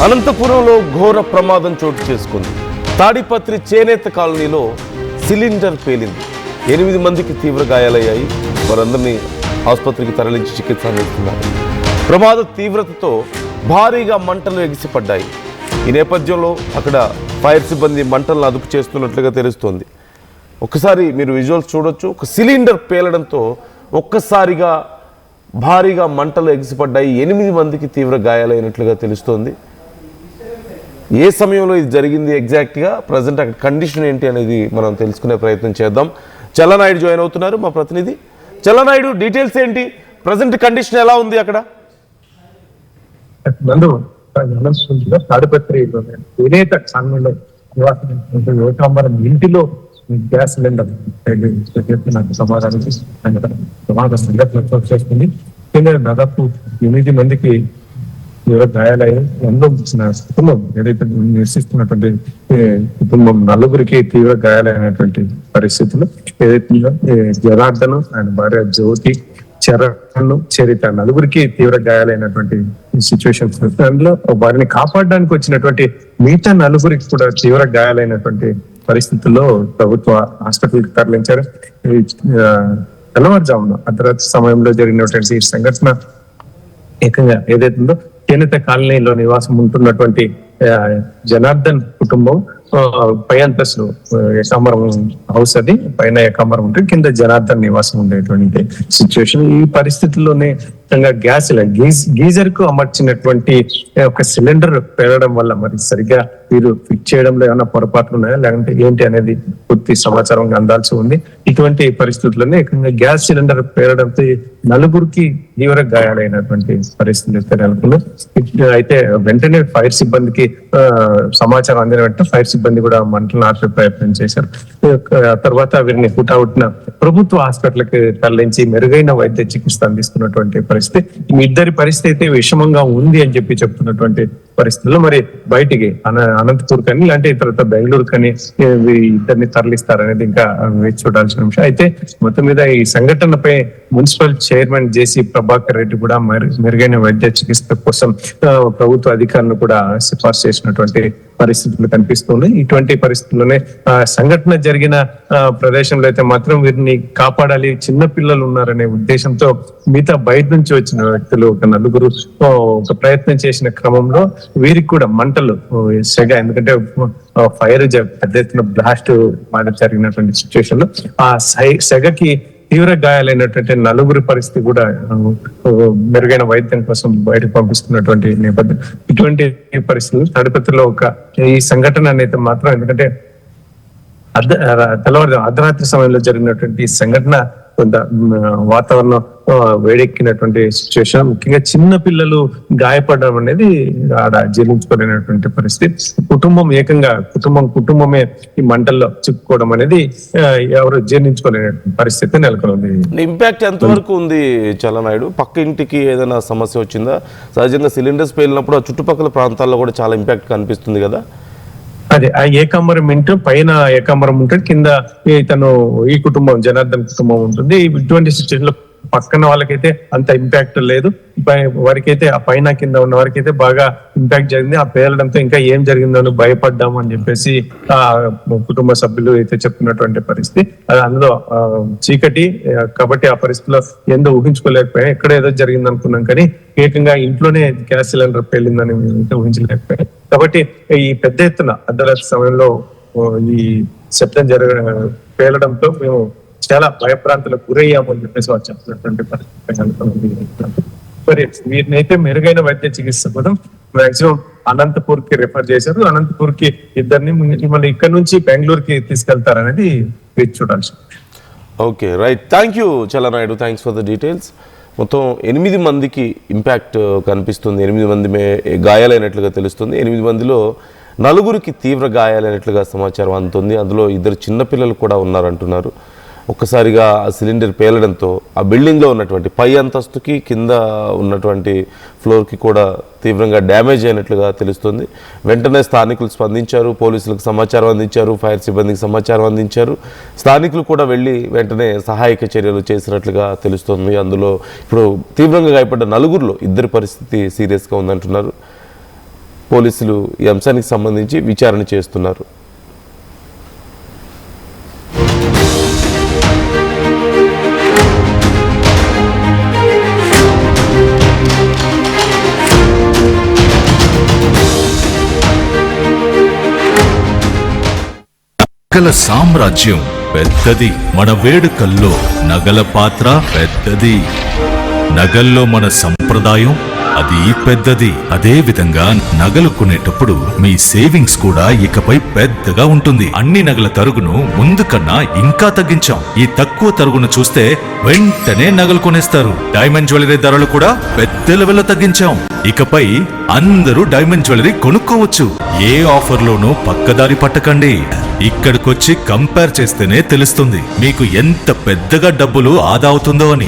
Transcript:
అనంతపురంలో ఘోర ప్రమాదం చోటు చేసుకుంది. తాడిపత్రి చేనేత కాలనీలో సిలిండర్ పేలింది. 8 మందికి తీవ్ర గాయాలయ్యాయి. వారందరినీ ఆసుపత్రికి తరలించి చికిత్స అందిస్తున్నారు. ప్రమాద తీవ్రతతో భారీగా మంటలు ఎగిసిపడ్డాయి. ఈ నేపథ్యంలో అక్కడ ఫైర్ సిబ్బంది మంటలను అదుపు చేస్తున్నట్లుగా తెలుస్తోంది. ఒక్కసారి మీరు విజువల్స్ చూడొచ్చు. ఒక సిలిండర్ పేలడంతో ఒక్కసారిగా భారీగా మంటలు ఎగిసిపడ్డాయి. 8 మందికి తీవ్ర గాయాలైనట్లుగా తెలుస్తోంది. ఏ సమయంలో ఇది జరిగింది ఎగ్జాక్ట్గా, ప్రజెంట్ అక్కడ కండిషన్ ఏంటి అనేది మనం తెలుసుకునే ప్రయత్నం చేద్దాం. చల్లనాయుడు జాయిన్ అవుతున్నారు, మా ప్రతినిధి. చల్లనాయుడు, డీటెయిల్స్ ఏంటి? ప్రజెంట్ కండిషన్ ఎలా ఉంది అక్కడ? తాడిపత్రి చేనేత కాలనీలో నివాసం ఇంటిలో గ్యాస్ సిలిండర్ నాకు సమాధానం ప్రమాద సంఘటన చేస్తుంది. దాదాపు 8 మందికి గాయాలయ్యాయి. కుటుంబం ఏదైతే నివసిస్తున్నటువంటి కుటుంబం నలుగురికి తీవ్ర గాయాలైనటువంటి పరిస్థితులు ఏదైతే జనార్దన్, ఆయన భార్య జ్యోతి, చరణ్, చరిత నలుగురికి తీవ్ర గాయాలైనటువంటి సిచ్యువేషన్స్. అందులో వారిని కాపాడడానికి వచ్చినటువంటి మిగతా నలుగురికి కూడా తీవ్ర గాయాలైనటువంటి పరిస్థితుల్లో ప్రభుత్వ హాస్పిటల్కి తరలించారు. తెల్లవారుజామున అర్ధరాత్రి సమయంలో జరిగినటువంటి ఈ సంఘటన ఏకంగా ఏదైతుందో చేనేత కాలనీలో నివాసం ఉంటున్నటువంటి జనార్దన్ కుటుంబం పై అంతస్తులు ఏకాంబరం హౌస్, అది పైన ఏకాంబరం ఉంటే కింద జనార్దన్ నివాసం ఉండేటువంటి సిచ్యువేషన్. ఈ పరిస్థితుల్లోనే గ్యాస్ గీజర్ కు అమర్చినటువంటి ఒక సిలిండర్ పేలడం వల్ల మరి సరిగ్గా వీరు ఫిక్స్ చేయడంలో ఏమైనా పొరపాట్లు ఉన్నాయా లేదంటే ఏంటి అనేది పూర్తి సమాచారం అందాల్సి ఉంది. ఇటువంటి పరిస్థితుల్లోనే ఏకంగా గ్యాస్ సిలిండర్ పేలడంతో నలుగురికి తీవ్ర గాయాలైనటువంటి పరిస్థితి నెలకొంది. అయితే వెంటనే ఫైర్ సిబ్బందికి సమాచారం అందిన వెంటనే ఫైర్ సిబ్బంది కూడా మంటలను ఆర్పే ప్రయత్నం చేశారు. ఆ తర్వాత వీరిని హుటాహుటిన ప్రభుత్వ హాస్పిటల్కి తరలించి మెరుగైన వైద్య చికిత్స అందిస్తున్నటువంటి పరిస్థితి. మీ ఇద్దరి పరిస్థితి అయితే విషమంగా ఉంది అని చెప్తున్నటువంటి పరిస్థితుల్లో మరి బయటికి అనంతపూర్ కానీ ఇలాంటి తర్వాత బెంగళూరు కానీ ఇద్దరిని తరలిస్తారనేది ఇంకా వేచి చూడాల్సిన విషయం. అయితే మొత్తం మీద ఈ సంఘటనపై మున్సిపల్ చైర్మన్ జేసీ ప్రభాకర్ రెడ్డి కూడా మెరుగైన వైద్య చికిత్స కోసం ప్రభుత్వ అధికారులను కూడా సిఫార్సు చేసినటువంటి పరిస్థితులు కనిపిస్తుంది. ఇటువంటి పరిస్థితుల్లోనే సంఘటన జరిగిన ప్రదేశంలో అయితే మాత్రం వీరిని కాపాడాలి, చిన్న పిల్లలు ఉన్నారనే ఉద్దేశంతో మిగతా బయట నుంచి వచ్చిన వ్యక్తులు ఒక నలుగురు ఒక ప్రయత్నం చేసిన క్రమంలో వీరికి కూడా మంటలు సెగ, ఎందుకంటే ఫైర్ పెద్ద ఎత్తున బ్లాస్ట్ జరిగినటువంటి సిచ్యువేషన్ లో ఆ సెగకి తీవ్ర గాయాలైనటువంటి నలుగురి పరిస్థితి కూడా మెరుగైన వైద్యం కోసం బయటకు పంపిస్తున్నటువంటి నేపథ్యం. ఇటువంటి పరిస్థితులు తాడిపత్రిలో ఈ సంఘటన అనేది మాత్రం, ఎందుకంటే అర్ధరాత్రి సమయంలో జరిగినటువంటి ఈ సంఘటన కొంత వాతావరణం వేడెక్కినటువంటి సిచ్యువేషన్. ముఖ్యంగా చిన్న పిల్లలు గాయపడడం అనేది ఆడ జీర్ణించుకోలేనటువంటి పరిస్థితి. కుటుంబమే ఈ మంటల్లో చిక్కుకోవడం అనేది ఎవరు జీర్ణించుకోలేనటువంటి పరిస్థితి నెలకొంది. ఇంపాక్ట్ ఎంతవరకు ఉంది చల్లనాయుడు? పక్క ఇంటికి ఏదైనా సమస్య వచ్చిందా? సహజంగా సిలిండర్స్ పేలినప్పుడు ఆ చుట్టుపక్కల ప్రాంతాల్లో కూడా చాలా ఇంపాక్ట్ కనిపిస్తుంది కదా. అదే ఆ ఏకాంబరం ఇంటూ పైన ఏకాంబరం ఉంటుంది, కింద తను ఈ కుటుంబం జనార్దన్ కుటుంబం ఉంటుంది. ఇటువంటి సిచ్యువేషన్ లో పక్కన వాళ్ళకైతే అంత ఇంపాక్ట్ లేదు, వారికైతే ఆ పైన కింద ఉన్న వారికైతే బాగా ఇంపాక్ట్ జరిగింది. ఆ పేలడంతో ఇంకా ఏం జరిగిందో భయపడ్డాము అని చెప్పేసి ఆ కుటుంబ సభ్యులు అయితే చెప్తున్నటువంటి పరిస్థితి. అందులో చీకటి కాబట్టి ఆ పరిస్థితిలో ఏందో ఊహించుకోలేకపోయా. ఎక్కడ ఏదో జరిగింది అనుకున్నాం కానీ ఏకంగా ఇంట్లోనే గ్యాస్ సిలిండర్ పేలిందని అయితే ఊహించలేకపోయా. కాబట్టి ఈ పెద్ద ఎత్తున అర్ధరాత్రి సమయంలో ఈ శబ్దం పేలడంతో మేము చాలా భయప్రాంతాలకు గురయ్యాము అని చెప్పేసి వాళ్ళు చెప్తున్నటువంటి పరిస్థితి. మరి వీరిని అయితే మెరుగైన వైద్య చికిత్స కోసం మాక్సిమం అనంతపూర్ కి రిఫర్ చేశారు. అనంతపూర్ కి ఇద్దరిని మళ్ళీ ఇక్కడ నుంచి బెంగళూరుకి తీసుకెళ్తారనేది వేచి చూడాల్సి. Okay, right. Thank you Challanaidu, thanks for the details. మొత్తం 8 మందికి ఇంపాక్ట్ కనిపిస్తుంది. 8 మంది గాయాలైనట్లుగా తెలుస్తుంది. 8 మందిలో నలుగురికి తీవ్ర గాయాలైనట్లుగా సమాచారం అందుతుంది. అందులో 2 చిన్నపిల్లలు కూడా ఉన్నారంటున్నారు. ఒక్కసారిగా ఆ సిలిండర్ పేలడంతో ఆ బిల్డింగ్లో ఉన్నటువంటి పై అంతస్తుకి కింద ఉన్నటువంటి ఫ్లోర్కి కూడా తీవ్రంగా డ్యామేజ్ అయినట్లుగా తెలుస్తుంది. వెంటనే స్థానికులు స్పందించారు, పోలీసులకు సమాచారం అందించారు, ఫైర్ సిబ్బందికి సమాచారం అందించారు. స్థానికులు కూడా వెళ్ళి వెంటనే సహాయక చర్యలు చేసినట్లుగా తెలుస్తుంది. అందులో ఇప్పుడు తీవ్రంగా గాయపడ్డ 4 2 పరిస్థితి సీరియస్గా ఉందంటున్నారు. పోలీసులు ఈ అంశానికి సంబంధించి విచారణ చేస్తున్నారు. నగల సామ్రాజ్యం పెద్దది, మన వేడుకల్లో నగల పాత్ర పెద్దది, నగల్లో మన సంప్రదాయం అది పెద్దది. అదే విధంగా నగలు కొనేటప్పుడు మీ సేవింగ్స్ కూడా ఇకపై పెద్దగా ఉంటుంది. అన్ని నగల తరుగును ముందు కన్నా ఇంకా తగ్గించాం. ఈ తక్కువ తరుగును చూస్తే వెంటనే నగలు కొనేస్తారు. డైమండ్ జ్యువెలరీ ధరలు కూడా పెద్ద లెవెల్లో తగ్గించాం. ఇకపై అందరూ డైమండ్ జ్యువెలరీ కొనుక్కోవచ్చు. ఏ ఆఫర్లోనూ పక్కదారి పట్టకండి. ఇక్కడికొచ్చి కంపేర్ చేస్తేనే తెలుస్తుంది మీకు ఎంత పెద్దగా డబ్బులు ఆదా అవుతుందో అని.